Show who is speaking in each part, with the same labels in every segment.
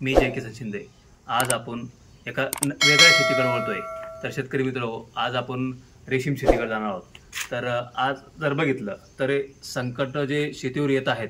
Speaker 1: मी जय किसन शिंदे। आज आपण एका वेगळ्या शेतीकडे वळतोय। तर शेतकरी मित्र, आज आपण रेशीम शेतीकडे जाणार आहोत। तर आज जर बघितलं तर संकट जे शेतीवर येत आहेत,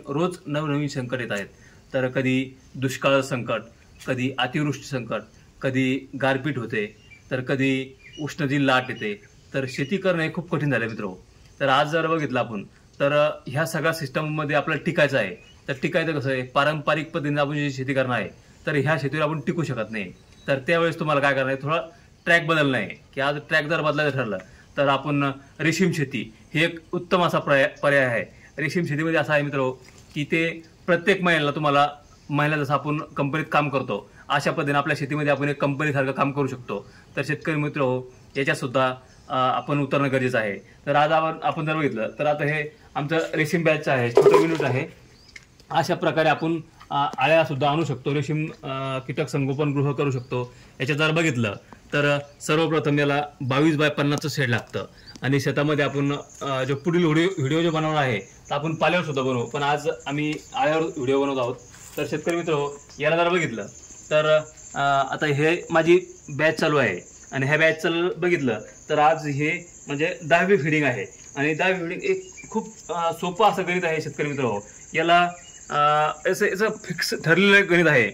Speaker 1: रोज नवनवीन संकट येत आहेत। तर कधी दुष्काळ संकट, कधी अतिवृष्टी संकट, कधी गारपीट होते, तर कधी उष्णतेची लाट येते। तर शेती करणे खूप कठीण झाले मित्र। तर आज जर बघितलं आपण तर ह्या सगळ्या सिस्टम मध्ये आपल्याला टिकायचं आहे। तर टिकायचं कसं आहे, पारंपरिक पद्धतीने आपण जी शेती करणार आहे तर ह्या शेतीवर आपण टिकू शकत नाही। तर त्यावेळेस तुम्हाला काय करणार आहे, थोडा ट्रॅक बदलणं आहे की आज ट्रॅक जर बदलायचं ठरलं तर आपण रेशीम शेती हे एक उत्तम असा पर्याय आहे। रेशीम शेतीमध्ये असं आहे मित्र की ते प्रत्येक महिन्याला जसं आपण कंपनीत काम करतो अशा पद्धतीने आपल्या शेतीमध्ये आपण एक कंपनीसारखं काम करू शकतो। तर शेतकरी मित्र, याच्यात सुद्धा आपण उतरणं गरजेचं आहे। तर आज आपण जर बघितलं तर आता हे आमचं रेशीम बॅच आहे, छोटं युनिट आहे। अशा प्रकारे आपण आळ्या सुद्धा आणू शकतो, रेशीम कीटक संगोपन गृह करू शकतो। याच्यात जर बघितलं तर सर्वप्रथम याला 22 बाय 50चं शेड लागतं आणि शेतामध्ये आपण जो पुढील व्हिडिओ जो बनवणार आहे तर आपण पाल्यावर सुद्धा बनवू, पण आज आम्ही आळ्यावर व्हिडिओ बनवत आहोत। तर शेतकरी मित्र, याला जर बघितलं तर आता हे माझी बॅच चालू आहे आणि ह्या बॅच बघितलं तर आज हे म्हणजे 10वी फीडिंग आहे आणि 10वी फीडिंग एक खूप सोपं असं गणित आहे शेतकरी मित्र। याला याचं फिक्स ठरलेलं गणित आहे।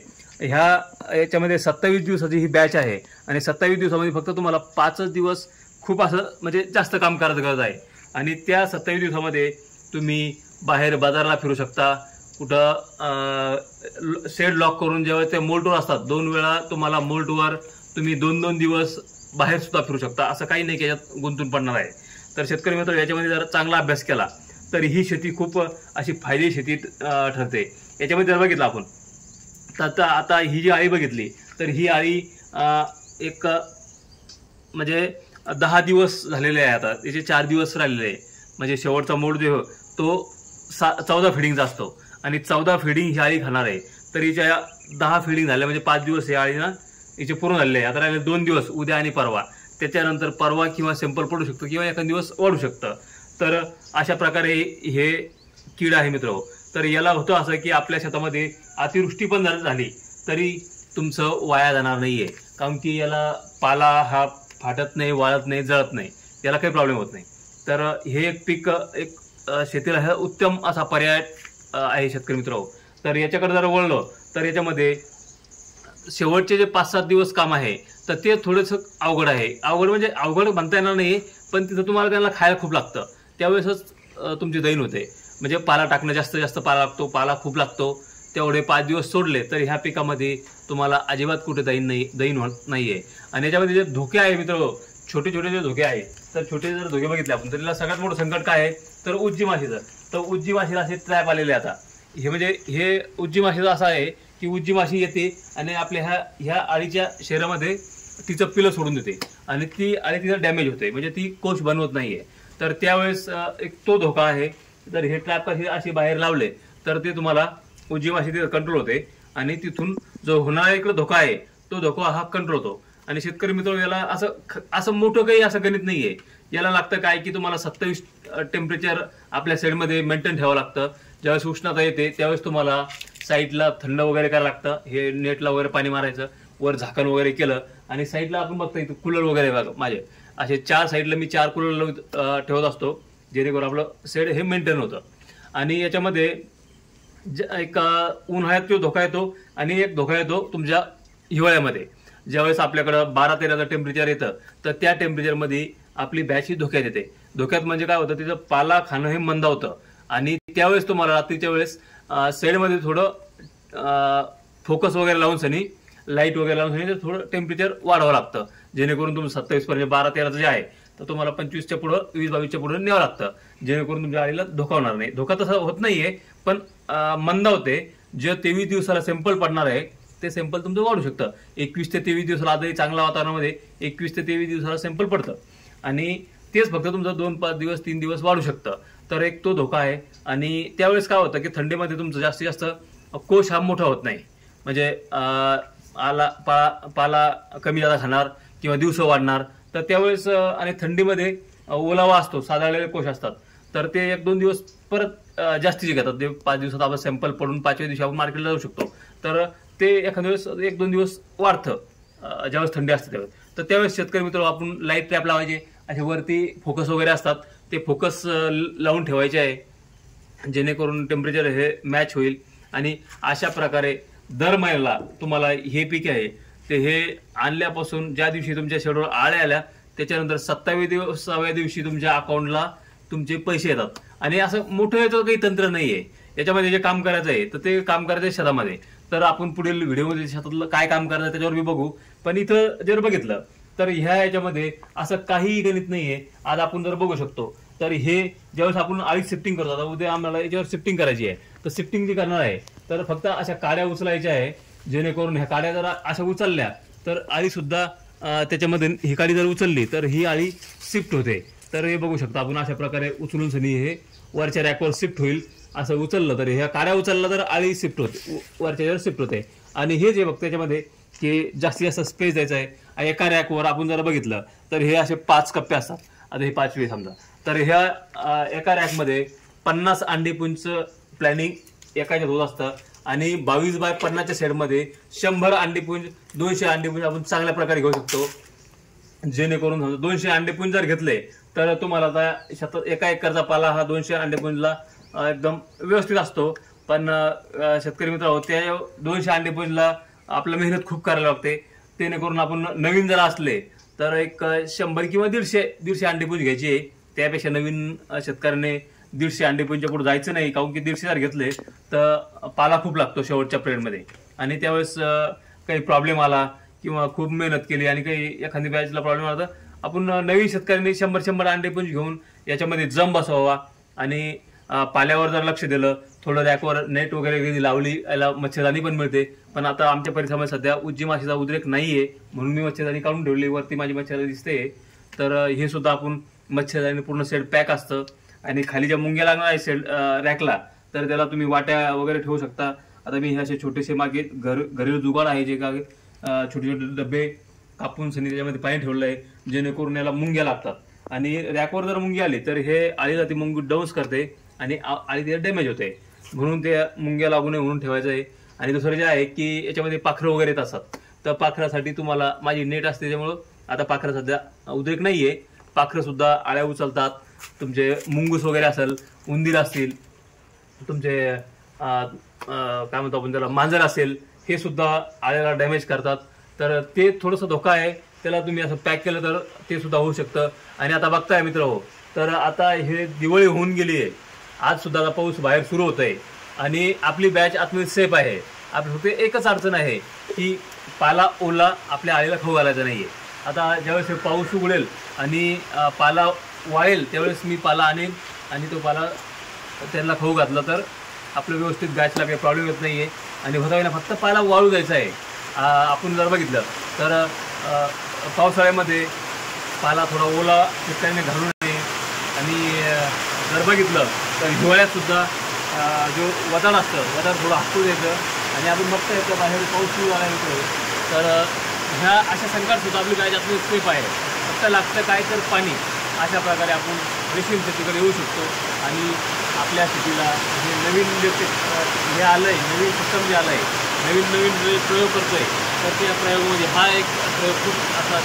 Speaker 1: याच्यामध्ये 27 दिवसाची ही बॅच आहे आणि 27 दिवसामध्ये फक्त तुम्हाला 5च दिवस खूप असं म्हणजे जास्त काम करायचं गरज आहे आणि त्या 27 दिवसामध्ये तुम्ही बाहेर बाजाराला फिरू शकता, कुठं शेड लॉक करून जेव्हा ते मोल्टवर असतात 2 वेळा तुम्हाला मोल्टवर तुम्ही 2-2 दिवस बाहेर सुद्धा फिरू शकता। असं काही नाही की याच्यात गुंतून पडणार आहे। तर शेतकरी मित्र, याच्यामध्ये जर चांगला अभ्यास केला तर ही शेती खूप अशी फायदेशीर शेती ठरते। याच्यामध्ये जर बघितलं आपण तर आता ही जी आळी बघितली तर ही आळी एक म्हणजे 10 दिवस झालेले आहे, आता याचे 4 दिवस राहिलेले आहे। म्हणजे शेवटचा मोड जो तो 14 फिडिंगचा असतो आणि 14 फिडिंग ही आळी खाणार आहे। तर हिच्या 10 फिडिंग झाल्या म्हणजे 5 दिवस ही आळी ना हिचे पूर्ण झालेले आहे। आता राहिले 2 दिवस, उद्या आणि परवा। त्याच्यानंतर परवा किंवा सॅम्पल पडू शकतो किंवा एखाद दिवस वाढू शकतं। तर अशा प्रकारे हे कीड आहे मित्र। तर याला होतं असं की आपल्या शेतामध्ये अतिवृष्टी पण झाली तरी तुमचं वाया जाणार नाहीये, कारण की याला पाला हा फाटत नाही, वाळत नाही, जळत नाही, याला काही प्रॉब्लेम होत नाही। तर हे एक पीक एक शेतीला हा उत्तम असा पर्याय आहे शेतकरी मित्र। तर याच्याकडे जर वळलो तर याच्यामध्ये शेवटचे जे 5-7 दिवस काम आहे तर ते थोडंसं अवघड आहे। अवघड म्हणजे अवघड म्हणता येणार नाही, पण तिथं तुम्हाला त्यांना खायला खूप लागतं, त्यावेळेसच तुमची दैन होते। म्हणजे पाला टाकणं, जास्त पाला लागतो, पाला खूप लागतो। तेवढे 5 दिवस सोडले तर ह्या पिकामध्ये तुम्हाला अजिबात कुठे दैन होत नाहीये। आणि याच्यामध्ये जे धोके आहे मित्र, छोटे जे धोके आहे, तर छोटे जर धोके बघितले आपण तर त्याला सगळ्यात मोठं संकट काय आहे तर उज्जी माशीचं। तर उज्जी माशीला असे ट्रॅप आलेले आता हे म्हणजे हे उज्जी माशीचं असं आहे की उज्जी माशी येते आणि आपल्या ह्या आळीच्या शहरामध्ये तिचं पिलं सोडून देते आणि ती आळी तिचं डॅमेज होते, म्हणजे ती कोश बनवत नाहीये। तर त्यावेळेस एक तो धोका आहे। जर हे ट्रॅप असे बाहेर लावले तर ते तुम्हाला उज्जी माशी तिथं कंट्रोल होते आणि तिथून जो होणारा इकडे धोका आहे तो धोका हा कंट्रोल होतो। आणि शेतकरी मित्र, याला असं मोठं काही असं गणित नाहीये। याला लागतं काय की तुम्हाला 27 टेम्परेचर आपल्या साईडमध्ये मेंटेन ठेवावं लागतं। ज्यावेळेस उष्णता येते त्यावेळेस तुम्हाला साईडला थंड वगैरे करायला लागतं, हे नेटला वगैरे पाणी मारायचं, वर झाकण वगैरे केलं आणि साईडला आपण बघता इथं कूलर वगैरे बघा माझे असे 4 साईडला मी 4 कूलर ठेवत असतो, जेणेकरून आपलं शेड हे मेंटेन होतं। आणि याच्यामध्ये एक उन्हाळ्यात जो धोका येतो आणि एक धोका येतो तुमच्या हिवाळ्यामध्ये। ज्यावेळेस आपल्याकडं 12-13चं टेम्परेचर येतं तर त्या टेम्परेचरमध्ये आपली बॅच ही धोक्यात येते। धोक्यात म्हणजे काय होतं, तिचं पाला खाणं हे मंदावतं आणि त्यावेळेस तुम्हाला रात्रीच्या वेळेस शेडमध्ये थोडं फोकस वगैरे लावून सनी लाईट वगैरे लावून थोडं टेम्परेचर वाढवावं लागतं, जेणेकरून तुमचं 27 पर्यंत 12-13चं जे आहे तर तुम्हाला 25च्या पुढं 20-22च्या पुढं न्यावं लागतं, जेणेकरून तुमच्या आळीला धोका होणार नाही। धोका तसा होत नाहीये, पण मंदावते। जे 23 दिवसाला सॅम्पल पडणार आहे ते सॅम्पल तुमचं वाढू शकतं। 21 ते 23 दिवसाला आजही चांगल्या वातावरणामध्ये 21 ते 23 दिवसाला सॅम्पल पडतं आणि तेच फक्त तुमचं 2-5 दिवस 3 दिवस वाढू शकतं। तर एक तो धोका आहे। आणि त्यावेळेस काय होतं की थंडीमध्ये तुमचं जास्तीत जास्त कोश हा मोठा होत नाही, म्हणजे पाला कमी जादा खाणार किंवा दिवस वाढणार। तर त्यावेळेस आणि थंडीमध्ये ओलावा असतो, साधाळलेले कोश असतात, तर ते 1-2 दिवस परत जास्तीचे घेतात। ते 5 दिवसात आपण सॅम्पल पडून 5व्या दिवशी आपण मार्केटला जाऊ शकतो। तर ते एखाद्या वेळेस 1-2 दिवस वाढतं ज्यावेळेस थंडी असते त्यावेळेस. तर त्यावेळेस शेतकरी मित्र आपण लाईट ट्रॅप लावायचे, असे वरती फोकस वगैरे असतात ते फोकस लावून ठेवायचे आहे जेणेकरून टेम्परेचर हे मॅच होईल. आणि अशा प्रकारे दर महिन्याला तुम्हाला हे पीक आहे ते हे आणल्यापासून ज्या दिवशी तुमच्या शेडवर आळ्या आल्या त्याच्यानंतर 27व्या दिवशी तुमच्या अकाउंटला तुमचे पैसे येतात. आणि असं मोठं याचं काही तंत्र नाहीये, याच्यामध्ये जे काम करायचं आहे तर ते काम करायचं आहे शेतामध्ये. तर आपण पुढील व्हिडिओमध्ये शेतातलं काय काम करायचं त्याच्यावर मी बघू. पण इथं जर बघितलं तर ह्या याच्यामध्ये असं काही गणित नाहीये. आज आपण जर बघू शकतो तर हे ज्यावेळेस आपण आळी शिफ्टिंग करतो, आता उद्या आम्हाला याच्यावर शिफ्टिंग करायची आहे, तर शिफ्टिंग जी करणार आहे तर फक्त अशा काड्या उचलायच्या आहे जेणेकरून ह्या काड्या जर अशा उचलल्या तर आळी सुद्धा त्याच्यामध्ये ही काडी जर उचलली तर ही आळी शिफ्ट होते. तर हे बघू शकता आपण अशा प्रकारे उचलून सनी हे वरच्या रॅकवर शिफ्ट होईल. असं उचललं तर ह्या काड्या उचलला तर आळी शिफ्ट होते, वरच्या शिफ्ट होते. आणि हे जे बघतो त्याच्यामध्ये की जास्तीत जास्त स्पेस द्यायचा आहे. एका रॅकवर आपण जर बघितलं तर हे असे 5 कप्पे असतात. आता हे 5वे समजा, तर ह्या एका रॅकमध्ये 50 अंडीपुंज प्लॅनिंग एकाच्यात होत असतं. आणि 22x50च्या सेटमध्ये 100 अंडीपुंज 200 अंडीपुंज आपण चांगल्या प्रकारे घेऊ शकतो. जेणेकरून 200 अंडीपुंज जर घेतले तर तुम्हाला आता एका एकरचा पाला हा 200 अंडीपुंजला एकदम व्यवस्थित असतो. पण शेतकरी मित्र त्या 200 अंडीपुंजला आपलं मेहनत खूप करायला लागते. जेणेकरून आपण नवीन जर असले तर एक 100 किंवा 150 अंडीपुंज घ्यायची आहे. त्यापेक्षा नवीन शेतकऱ्याने 150 अंडीपुंजच्या पुढे जायचं नाही, कारण की 150 जर घेतले तर पाला खूप लागतो शेवटच्या पिरियडमध्ये. आणि त्यावेळेस काही प्रॉब्लेम आला किंवा खूप मेहनत केली आणि काही एखादी बॅचला प्रॉब्लेम आला तर आपण नवीन शेतकऱ्यांनी 100 अंडीपुंज घेऊन याच्यामध्ये जम बसवावा. आणि पाल्यावर जर लक्ष दिलं, थोडं रॅकवर नेट वगैरे लावली, याला मच्छरदाणी पण मिळते. पण आता आमच्या परिसरामध्ये सध्या उज्जी माशीचा उद्रेक नाहीये म्हणून मी मच्छरदाणी काढून ठेवली, वरती माझी मच्छरदाणी दिसते. तर हे सुद्धा आपण मच्छरदाणी पूर्ण सेट पॅक असतं. आणि खाली ज्या मुंग्या लागणार आहे सेट रॅकला तर त्याला तुम्ही वाट्या वगैरे ठेवू शकता. आता मी असे छोटेसे मागे घरेलू जुगाड आहे जे का छोटे छोटे डबे कापून सनी त्याच्यामध्ये पाणी ठेवलं आहे जेणेकरून याला मुंग्या लागतात. आणि रॅकवर जर मुंगी आली तर हे आळीला ती मुंगी डाऊन्स करते आणि आळी तिला डॅमेज होते, म्हणून ते मुंग्या लागू नये म्हणून ठेवायचं आहे. आणि दुसरं जे आहे की याच्यामध्ये पाखरं वगैरे येत असतात, तर पाखरासाठी तुम्हाला माझी नेट असते त्याच्यामुळं आता पाखरं सध्या उद्रेक नाहीये. पाखरं सुद्धा आळ्या उचलतात. तुमचे मुंगूस वगैरे असेल, उंदीर असतील, तुमचे काय म्हणतो आपण त्याला मांजर असेल, हे सुद्धा आळ्याला डॅमेज करतात. तर ते थोडंसं धोका आहे, त्याला तुम्ही असं पॅक केलं तर ते सुद्धा होऊ शकतं. आणि आता बघताय मित्र हो, तर आता हे दिवाळी होऊन गेली आहे, आज सुद्धा आता पाऊस बाहेर सुरू होत आहे आणि आपली बॅच आतमध्ये सेफ आहे. आपली फक्त एकच अडचण आहे की पाला ओला आपल्या आळीला खाऊ घालायचा नाहीये. आता ज्यावेळेस पाऊस उघडेल आणि पाला वाळेल त्यावेळेस मी पाला आणेन आणि तो पाला त्यांना खाऊ घातला तर आपलं व्यवस्थित बॅचला काही प्रॉब्लेम येत नाहीये. आणि होता फक्त पाला वाळू द्यायचा आहे. आपण जर बघितलं तर पावसाळ्यामध्ये पाला थोडा ओला शेतकऱ्याने घालू नये. आणि जर बघितलं तर हिवाळ्यात सुद्धा जो वदाड असतं वदाड थोडं हातू द्यायचं. आणि आपण बघता येतं बाहेर पाऊस सुरू झाला येतो, तर ह्या अशा संकटसुद्धा आपली बॅच आपली सेफ आहे. फक्त लागतं काय तर पाणी. अशा प्रकारे आपण रेशीम शेतीकडे येऊ शकतो. आणि आपल्या शेतीला जे नवीन जे आलं आहे, नवीन सिस्टम जे आलं आहे, नवीन प्रयोग करतो आहे, तर त्या प्रयोगामध्ये हा एक प्रयोग खूप असा